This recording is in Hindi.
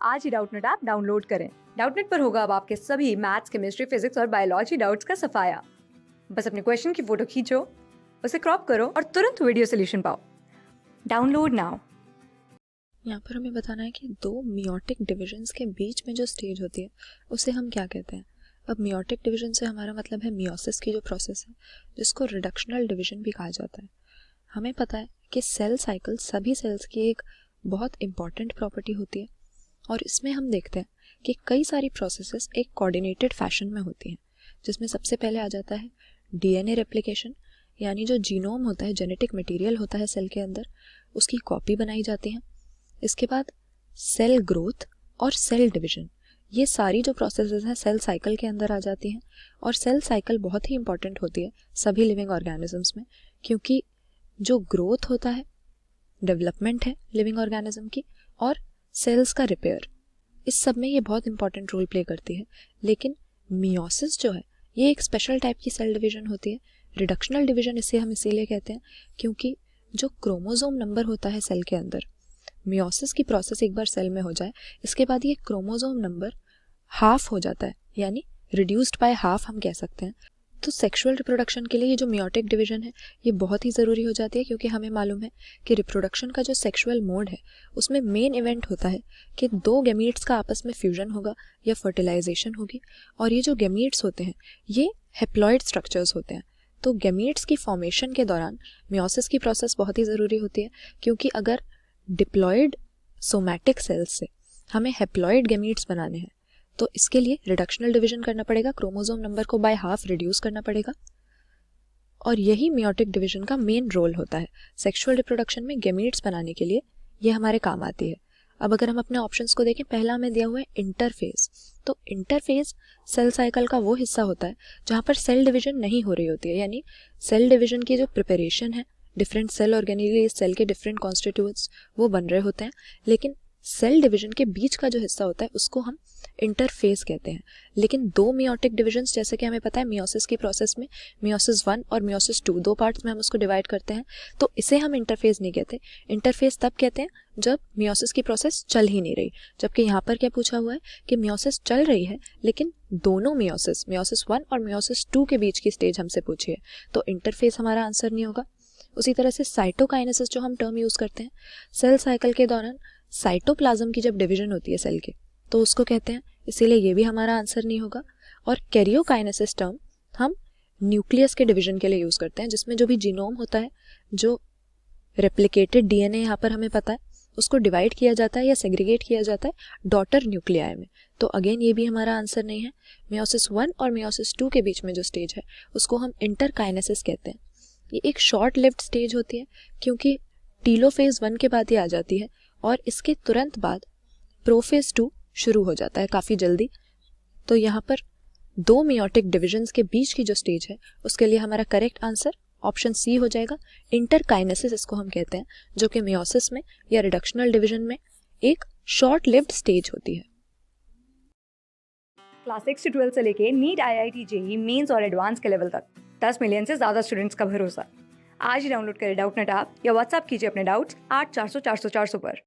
आज ही डाउटनेट ऐप डाउनलोड करें। डाउटनेट पर होगा अब आपके सभी मैथ्स, केमिस्ट्री, फिजिक्स और बायोलॉजी डाउट्स का सफाया। बस अपने क्वेश्चन की फोटो खींचो, उसे क्रॉप करो और तुरंत वीडियो सोल्यूशन पाओ। Download now. यहाँ पर हमें बताना है कि दो मियोटिक डिविजन्स के बीच में जो स्टेज होती है उसे हम क्या कहते हैं। अब मियोटिक डिवीजन से हमारा मतलब है मियोसिस की जो प्रोसेस है, जिसको रिडक्शनल डिवीजन भी कहा जाता है। हमें पता है कि सेल साइकिल सभी सेल्स की एक बहुत इंपॉर्टेंट प्रॉपर्टी होती है और इसमें हम देखते हैं कि कई सारी प्रोसेसेस एक कोऑर्डिनेटेड फैशन में होती हैं, जिसमें सबसे पहले आ जाता है डीएनए रेप्लिकेशन, यानी जो जीनोम होता है, जेनेटिक मटेरियल होता है सेल के अंदर, उसकी कॉपी बनाई जाती है। इसके बाद सेल ग्रोथ और सेल डिवीजन, ये सारी जो प्रोसेसेस हैं सेल साइकिल के अंदर आ जाती हैं। और सेल साइकिल बहुत ही इंपॉर्टेंट होती है सभी लिविंग ऑर्गेनिजम्स में, क्योंकि जो ग्रोथ होता है, डेवलपमेंट है लिविंग ऑर्गेनिज्म की, और सेल्स का रिपेयर, इस सब में ये बहुत इंपॉर्टेंट रोल प्ले करती है। लेकिन मियोसिस जो है ये एक स्पेशल टाइप की सेल डिवीजन होती है। रिडक्शनल डिवीजन इसे हम इसीलिए कहते हैं क्योंकि जो क्रोमोसोम नंबर होता है सेल के अंदर, मियोसिस की प्रोसेस एक बार सेल में हो जाए, इसके बाद ये क्रोमोसोम नंबर हाफ हो जाता है, यानी रिड्यूस्ड बाय हाफ हम कह सकते हैं। तो सेक्सुअल रिप्रोडक्शन के लिए ये जो मियोटिक डिवीजन है ये बहुत ही ज़रूरी हो जाती है, क्योंकि हमें मालूम है कि रिप्रोडक्शन का जो सेक्सुअल मोड है उसमें मेन इवेंट होता है कि दो गैमीट्स का आपस में फ्यूजन होगा या फर्टिलाइजेशन होगी। और ये जो गैमीट्स होते हैं ये हेप्लॉइड स्ट्रक्चर्स होते हैं। तो गैमीट्स की फॉर्मेशन के दौरान मियोसिस की प्रोसेस बहुत ही ज़रूरी होती है, क्योंकि अगर डिप्लॉयड सोमैटिक सेल्स से हमें हेप्लॉइड गैमीट्स बनाने हैं तो इसके लिए रिडक्शनल डिवीजन करना पड़ेगा, क्रोमोसोम नंबर को बाय हाफ रिड्यूस करना पड़ेगा। और यही मियोटिक डिवीजन का मेन रोल होता है सेक्सुअल रिप्रोडक्शन में। गैमीट्स बनाने के लिए ये हमारे काम आती है। अब अगर हम अपने ऑप्शंस को देखें, पहला हमें दिया हुआ है इंटरफेज। तो इंटरफेज सेल साइकिल का वो हिस्सा होता है जहाँ पर सेल डिवीजन नहीं हो रही होती है, यानी सेल डिवीजन की जो प्रिपरेशन है, डिफरेंट सेल ऑर्गेनेली सेल के डिफरेंट कॉन्स्टिट्यूएंट्स वो बन रहे होते हैं, लेकिन सेल डिवीजन के बीच का जो हिस्सा होता है उसको हम इंटरफेस कहते हैं। लेकिन दो मियोटिक डिविजन्स, जैसे कि हमें पता है मियोसिस की प्रोसेस में मियोसिस 1 और मियोसिस 2 दो पार्ट्स में हम उसको डिवाइड करते हैं, तो इसे हम इंटरफेस नहीं कहते। इंटरफेस तब कहते हैं जब मियोसिस की प्रोसेस चल ही नहीं रही। जबकि यहाँ पर क्या पूछा हुआ है कि मियोसिस चल रही है, लेकिन दोनों मियोसिस 1 और मियोसिस 2 के बीच की स्टेज हमसे पूछी है, तो इंटरफेस हमारा आंसर नहीं होगा। उसी तरह से साइटोकाइनेसिस जो हम टर्म यूज करते हैं सेल साइकिल के दौरान, साइटोप्लाज्म की जब डिवीजन होती है सेल के, तो उसको कहते हैं, इसीलिए ये भी हमारा आंसर नहीं होगा। और कैरियोकाइनेसिस टर्म हम न्यूक्लियस के डिवीजन के लिए यूज करते हैं, जिसमें जो भी जीनोम होता है, जो रेप्लिकेटेड डीएनए यहाँ पर हमें पता है, उसको डिवाइड किया जाता है या सेग्रीगेट किया जाता है डॉटर न्यूक्लियाई में। तो अगेन ये भी हमारा आंसर नहीं है। मियोसिस 1 और मियोसिस 2 के बीच में जो स्टेज है उसको हम इंटरकाइनेसिस कहते हैं। ये एक शॉर्ट लिव्ड स्टेज होती है, क्योंकि टीलोफेज 1 के बाद ही आ जाती है और इसके तुरंत बाद प्रोफेज 2 शुरू हो जाता है काफ़ी जल्दी। तो यहाँ पर दो मियोटिक डिविजन्स के बीच की जो स्टेज है उसके लिए हमारा करेक्ट आंसर ऑप्शन सी हो जाएगा। इंटरकाइनेसिस इसको हम कहते हैं, जो कि मियोसिस में या रिडक्शनल डिवीजन में एक शॉर्ट लिव्ड स्टेज होती है। क्लास 6 से 12 से लेके नीट, IIT, जेई मेंस और एडवांस के लेवल तक 10 मिलियन से ज्यादा स्टूडेंट्स का भरोसा। आज ही डाउनलोड करें डाउटनेट ऐप या व्हाट्सएप कीजिए अपने डाउट्स 8400 400 400 पर।